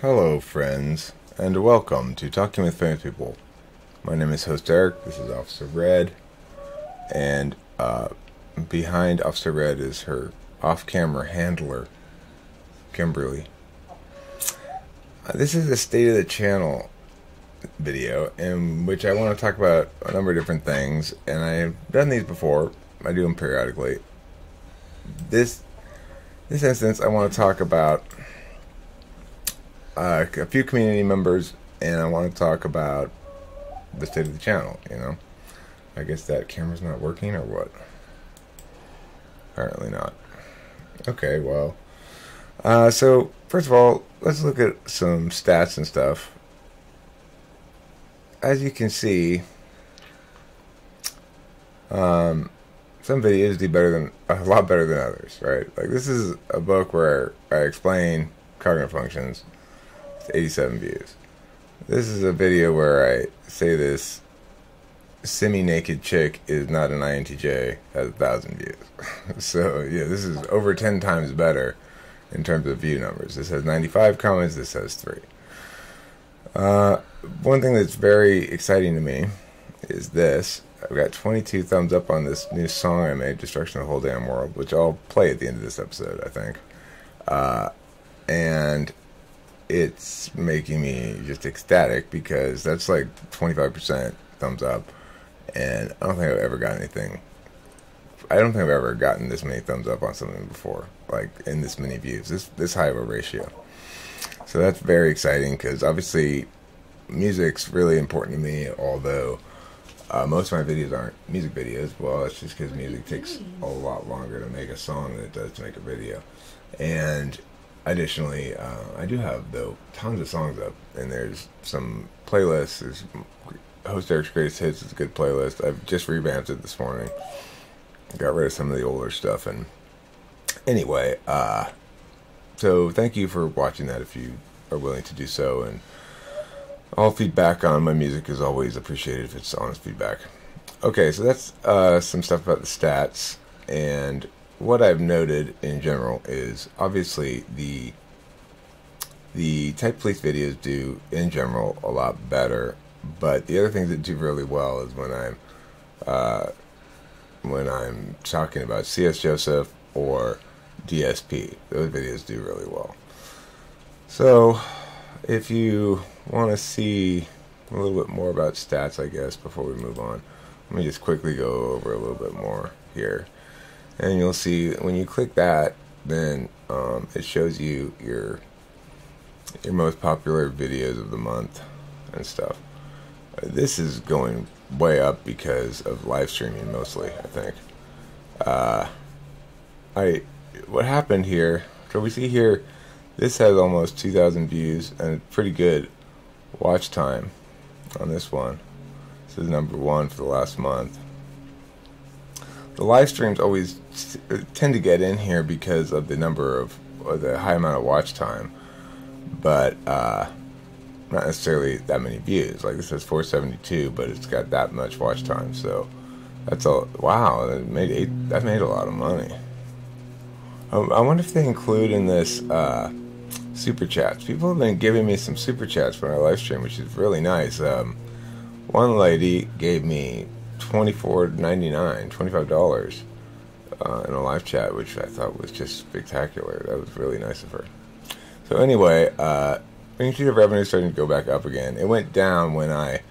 Hello, friends, and welcome to Talking with Famous People. My name is host Eric. This is Officer Red, and behind Officer Red is her off-camera handler, Kimberly. This is a State of the Channel video in which I want to talk about a number of different things, and I've done these before. I do them periodically. This instance, I want to talk about a few community members, and I want to talk about the state of the channel, I guess that camera's not working, or what? Apparently not. Okay, well. So, first of all, let's look at some stats and stuff. As you can see, some videos do a lot better than others, right? Like, this is a book where I explain cognitive functions. 87 views. This is a video where I say this semi-naked chick is not an INTJ, has 1,000 views. So, yeah, this is over 10 times better in terms of view numbers. This has 95 comments, this has 3. One thing that's very exciting to me is this. I've got 22 thumbs up on this new song I made, Destruction of the Whole Damn World, which I'll play at the end of this episode, I think. And it's making me just ecstatic because that's like 25% thumbs up, and I don't think I've ever gotten this many thumbs up on something before, like in this many views, this high of a ratio. So that's very exciting because obviously music's really important to me, although most of my videos aren't music videos. Well, it's just because music takes a lot longer to make a song than it does to make a video. And additionally, I do have, though, tons of songs up, and there's some playlists. There's Host Eric's Greatest Hits is a good playlist. I've just revamped it this morning. Got rid of some of the older stuff, and anyway, so thank you for watching that if you are willing to do so, and all feedback on my music is always appreciated if it's honest feedback. Okay, so that's some stuff about the stats, and what I've noted in general is obviously the Type Police videos do in general a lot better, but the other things that do really well is when I'm talking about C.S. Joseph or DSP. Those videos do really well. So if you want to see a little bit more about stats, I guess, before we move on, let me just quickly go over a little bit more here. And you'll see when you click that, then it shows you your most popular videos of the month and stuff. This is going way up because of live streaming mostly, I think. What happened here? So we see here, this has almost 2,000 views and pretty good watch time on this one. This is number 1 for the last month. The live streams always tend to get in here because of the high amount of watch time, but not necessarily that many views. Like this has 472, but it's got that much watch time. So that's wow. That made a lot of money. I wonder if they include in this super chats. People have been giving me some super chats for my live stream, which is really nice. One lady gave me $25 in a live chat, which I thought was just spectacular. That was really nice of her. So anyway, you can see the revenue starting to go back up again. It went down when I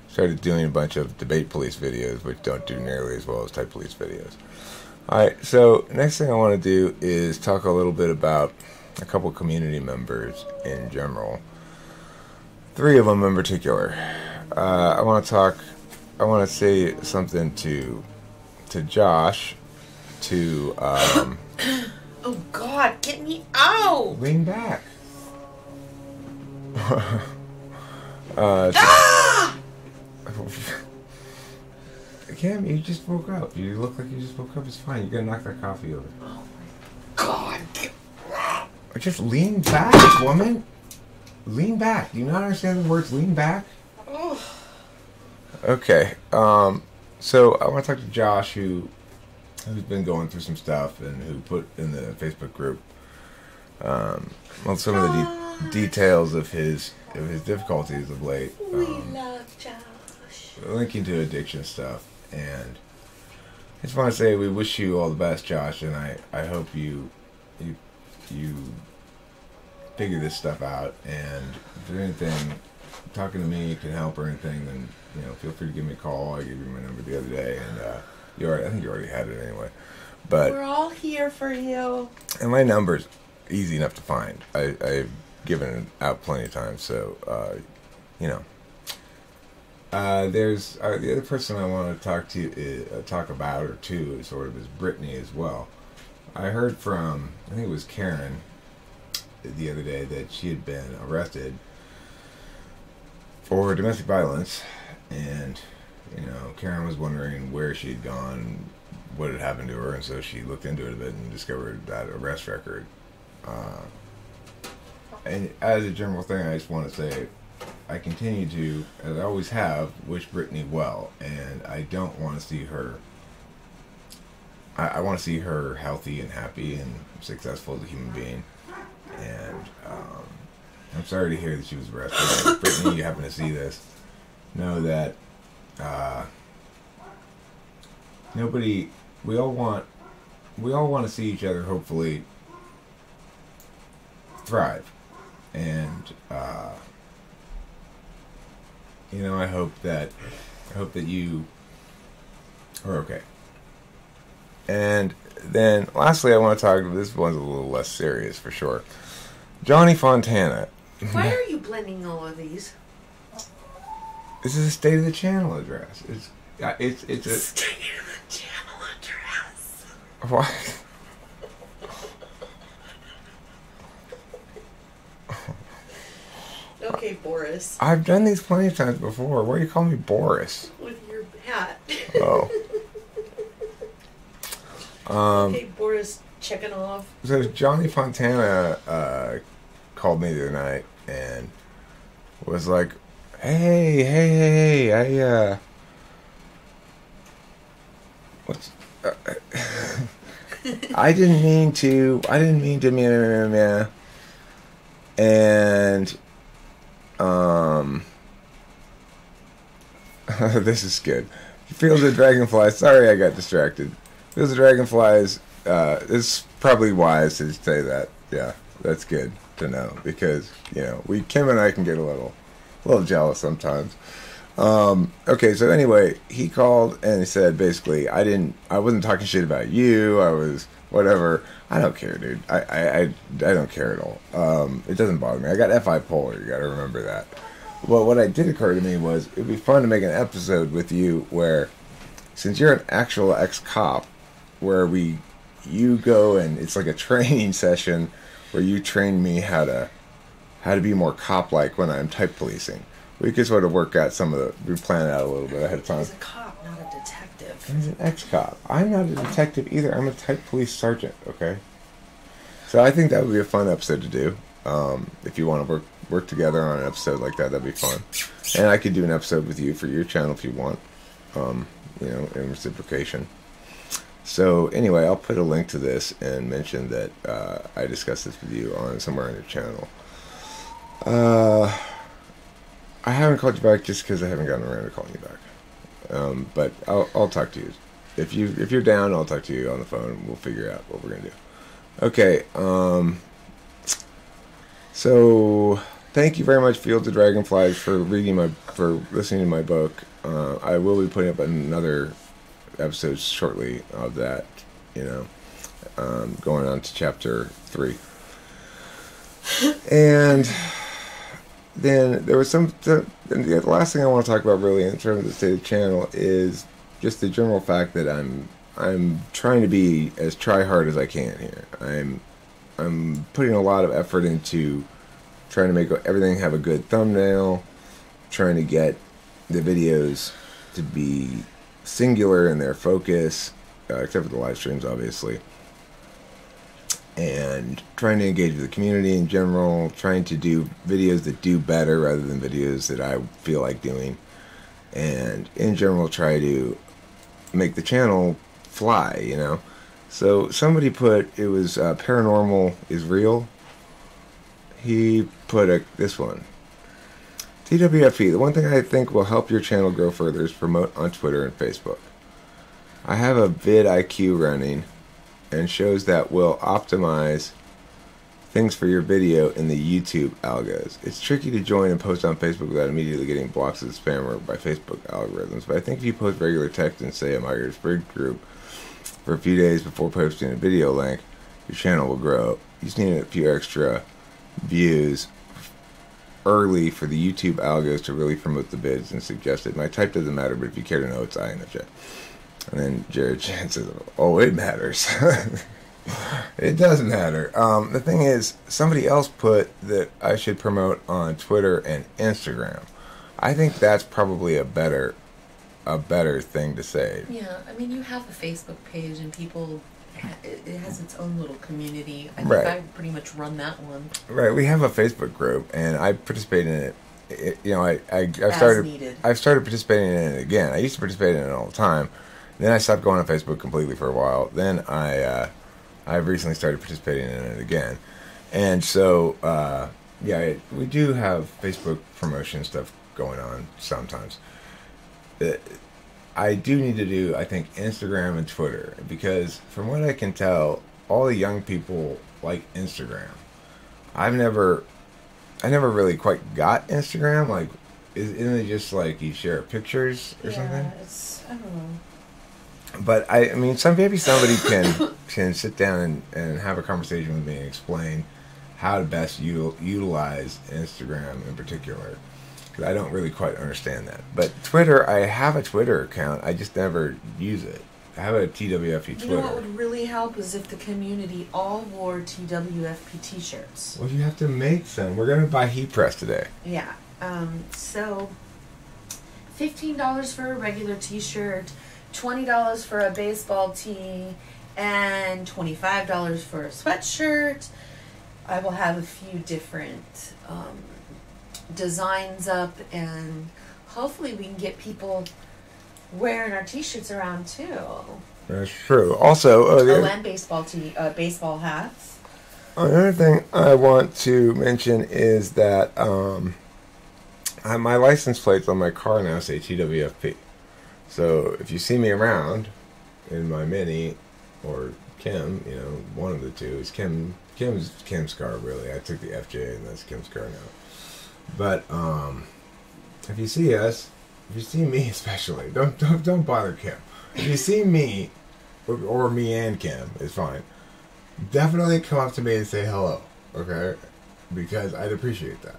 started doing a bunch of debate police videos, which don't do nearly as well as Type Police videos. Alright, so next thing I want to do is talk a little bit about a couple community members in general. 3 of them in particular. I want to say something to Josh, to oh God, get me out! Lean back. Cam, you just woke up. You look like you just woke up. It's fine. You gotta knock that coffee over. Oh my God! Just lean back, woman. Lean back. Do you not understand the words lean back? Okay. So I want to talk to Josh, who's been going through some stuff and who put in the Facebook group some of the details of his difficulties of late. We love Josh. Linking to addiction stuff, and I just want to say we wish you all the best, Josh, and I hope you figure this stuff out. And if there's anything talking to me can help or anything, then feel free to give me a call. I gave you my number the other day, and I think you already had it anyway. But we're all here for you. And my number's easy enough to find. I've given it out plenty of times, so there's the other person I want to talk about or to is Brittany as well. I heard from, I think it was Karen the other day, that she had been arrested for domestic violence, and Karen was wondering where she had gone, what had happened to her, and so she looked into it a bit and discovered that arrest record. And as a general thing, I just want to say I continue to, as I always have, wish Brittany well, and I don't want to see her. I want to see her healthy and happy and successful as a human being. And I'm sorry to hear that she was arrested. Brittany, you happen to see this, know that we all want to see each other hopefully thrive, and I hope that you are okay. And then lastly, I want to talk, this one's a little less serious for sure. Johnny Fontana. Why are you blending all of these? This is a state of the channel address. It's a State of the channel address. What? Okay, Boris. I've done these plenty of times before. Why do you call me Boris? With your hat. Oh. Okay, Boris checking off. So Johnny Fontana called me the other night and was like, hey, I didn't mean to, and, this is good. Fields of Dragonflies, sorry I got distracted. Fields of Dragonflies, it's probably wise to say that. Yeah, that's good to know, because, Kim and I can get a little jealous sometimes. Okay, so anyway, he called and he said basically, I wasn't talking shit about you, I was whatever. I don't care, dude. I don't care at all. It doesn't bother me. I got FI polar, you gotta remember that. Well, what did occur to me was it'd be fun to make an episode with you where, since you're an actual ex-cop, where you go and it's like a training session where you train me how to be more cop-like when I'm type policing. We could sort of work out we plan it out a little bit ahead of time. He's a cop, not a detective. He's an ex-cop. I'm not a detective either. I'm a type police sergeant, okay? So I think that would be a fun episode to do. If you want to work together on an episode like that, that'd be fun. And I could do an episode with you for your channel if you want, in reciprocation. So anyway, I'll put a link to this and mention that I discussed this with you on somewhere on your channel. I haven't called you back just because I haven't gotten around to calling you back. But I'll talk to you. If you're down, I'll talk to you on the phone and we'll figure out what we're gonna do. Okay. So thank you very much, Fields of Dragonflies, for listening to my book. I will be putting up another episode shortly of that. Going on to chapter 3. And then there was the last thing I want to talk about really in terms of the state of the channel is just the general fact that I'm trying to be as try-hard as I can here. I'm putting a lot of effort into trying to make everything have a good thumbnail, trying to get the videos to be singular in their focus, except for the live streams, obviously. And trying to engage with the community in general, trying to do videos that do better rather than videos that I feel like doing, and in general try to make the channel fly, So somebody put, it was Paranormal is Real. he put this one. TwFP, the one thing I think will help your channel grow further is promote on Twitter and Facebook. I have a vidIQ running and shows that will optimize things for your video in the YouTube algos. It's tricky to join and post on Facebook without immediately getting blocked as a spammer by Facebook algorithms, but I think if you post regular text in, say, a Myers-Briggs group for a few days before posting a video link, your channel will grow. You just need a few extra views early for the YouTube algos to really promote the vids and suggest it. My type doesn't matter, but if you care to know, it's INFJ. And then Jared Chan says, oh, it matters. It does matter. The thing is, somebody else put that I should promote on Twitter and Instagram. I think that's probably a better thing to say. Yeah, I mean, you have a Facebook page and people, it has its own little community. I think Right. I pretty much run that one. Right, we have a Facebook group, and I participate in it. You know, I've As started. needed. I've started participating in it again. I used to participate in it all the time. Then I stopped going on Facebook completely for a while. Then I've recently started participating in it again, and so yeah, we do have Facebook promotion stuff going on sometimes. I do need to do, I think, Instagram and Twitter, because from what I can tell, all the young people like Instagram. I never really quite got Instagram. Like, isn't it just like you share pictures or something? Yeah, it's, I don't know. But I mean, maybe somebody can sit down and have a conversation with me and explain how to best utilize Instagram in particular. Because I don't really quite understand that. But Twitter, I have a Twitter account. I just never use it. I have a TwFP Twitter. You know what would really help is if the community all wore TwFP t-shirts. Well, you have to make some. We're going to buy heat press today. Yeah. So $15 for a regular t-shirt, $20 for a baseball tee, and $25 for a sweatshirt. I will have a few different designs up, and hopefully we can get people wearing our t-shirts around too. That's true. Also, and baseball hats. Another thing I want to mention is that my license plates on my car now say TwFP. So if you see me around in my Mini or Kim, you know, one of the two is Kim's car. Really, I took the FJ, and that's Kim's car now. But if you see us, if you see me especially, don't bother Kim. If you see me, or me and Kim, it's fine. Definitely come up to me and say hello, okay? Because I'd appreciate that.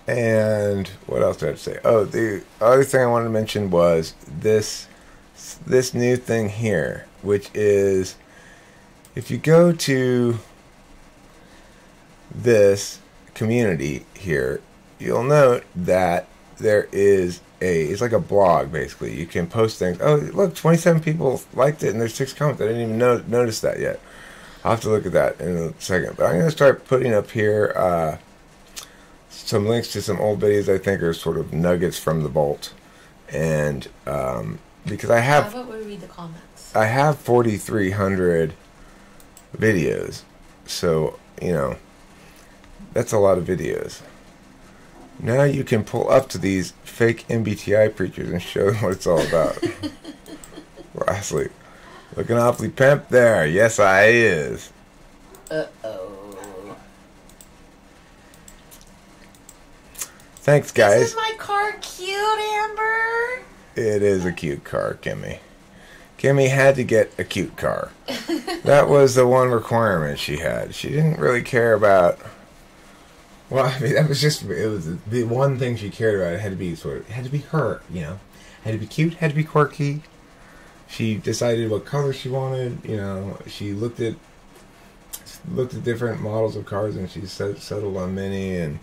And what else did I have to say? Oh, the other thing I wanted to mention was this new thing here, which is if you go to this community here, you'll note that there is it's like a blog, basically. You can post things. Oh, look, 27 people liked it, and there's 6 comments. I didn't even notice that yet. I'll have to look at that in a second. But I'm going to start putting up here some links to some old videos I think are sort of nuggets from the vault. And because I have... How about we read the comments? I have 4,300 videos. So, you know, that's a lot of videos. Now you can pull up to these fake MBTI preachers and show them what it's all about. Lastly, looking awfully pimp there. Yes, I is. Uh-oh. Thanks, guys. Isn't my car cute, Amber? It is a cute car, Kimmy. Kimmy had to get a cute car. That was the one requirement she had. She didn't really care about... Well, I mean, that was just... It was the one thing she cared about. It had to be her, you know. Had to be cute, had to be quirky. She decided what color she wanted, you know. She looked at different models of cars, and she settled on Mini and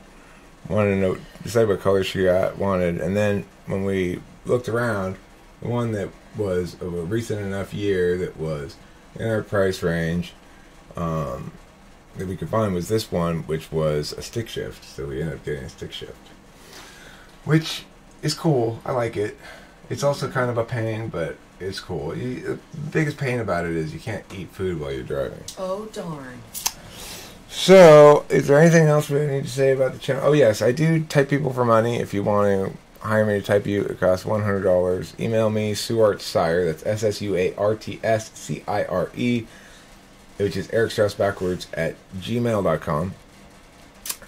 wanted to decide what color she wanted. And then when we looked around, the one that was of a recent enough year that was in our price range that we could find was this one, which was a stick shift. So we ended up getting a stick shift, which is cool. I like it. It's also kind of a pain, but It's cool. The biggest pain about it is you can't eat food while you're driving. Oh, darn. So, is there anything else we need to say about the channel? Oh, yes, I do type people for money. If you want to hire me to type you, it costs $100. Email me, SuartSire, that's SSUARTSCIRE, which is Eric Strauss backwards at gmail.com.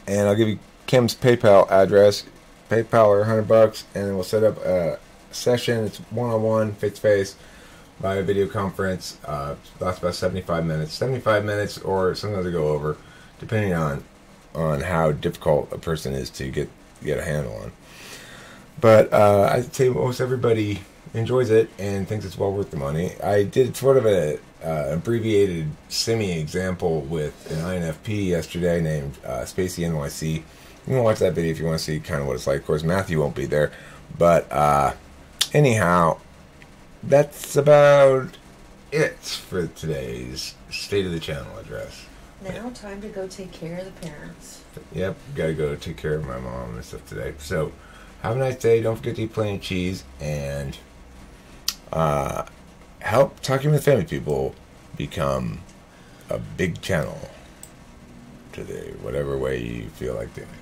And I'll give you Kim's PayPal address. PayPal or $100, and then we'll set up a session. It's one-on-one, face-to-face, via video conference. Lasts about 75 minutes. 75 minutes, or sometimes I go over, depending on how difficult a person is to get a handle on. But I'd say most everybody enjoys it and thinks it's well worth the money. I did sort of a abbreviated semi-example with an INFP yesterday named Spacey NYC. You can watch that video if you want to see kind of what it's like. Of course, Matthew won't be there. But anyhow, that's about it for today's State of the Channel address. Now time to go take care of the parents. Yep, gotta go take care of my mom and stuff today. So, have a nice day. Don't forget to eat plenty of cheese. And help Talking with Family People become a big channel today, whatever way you feel like doing it.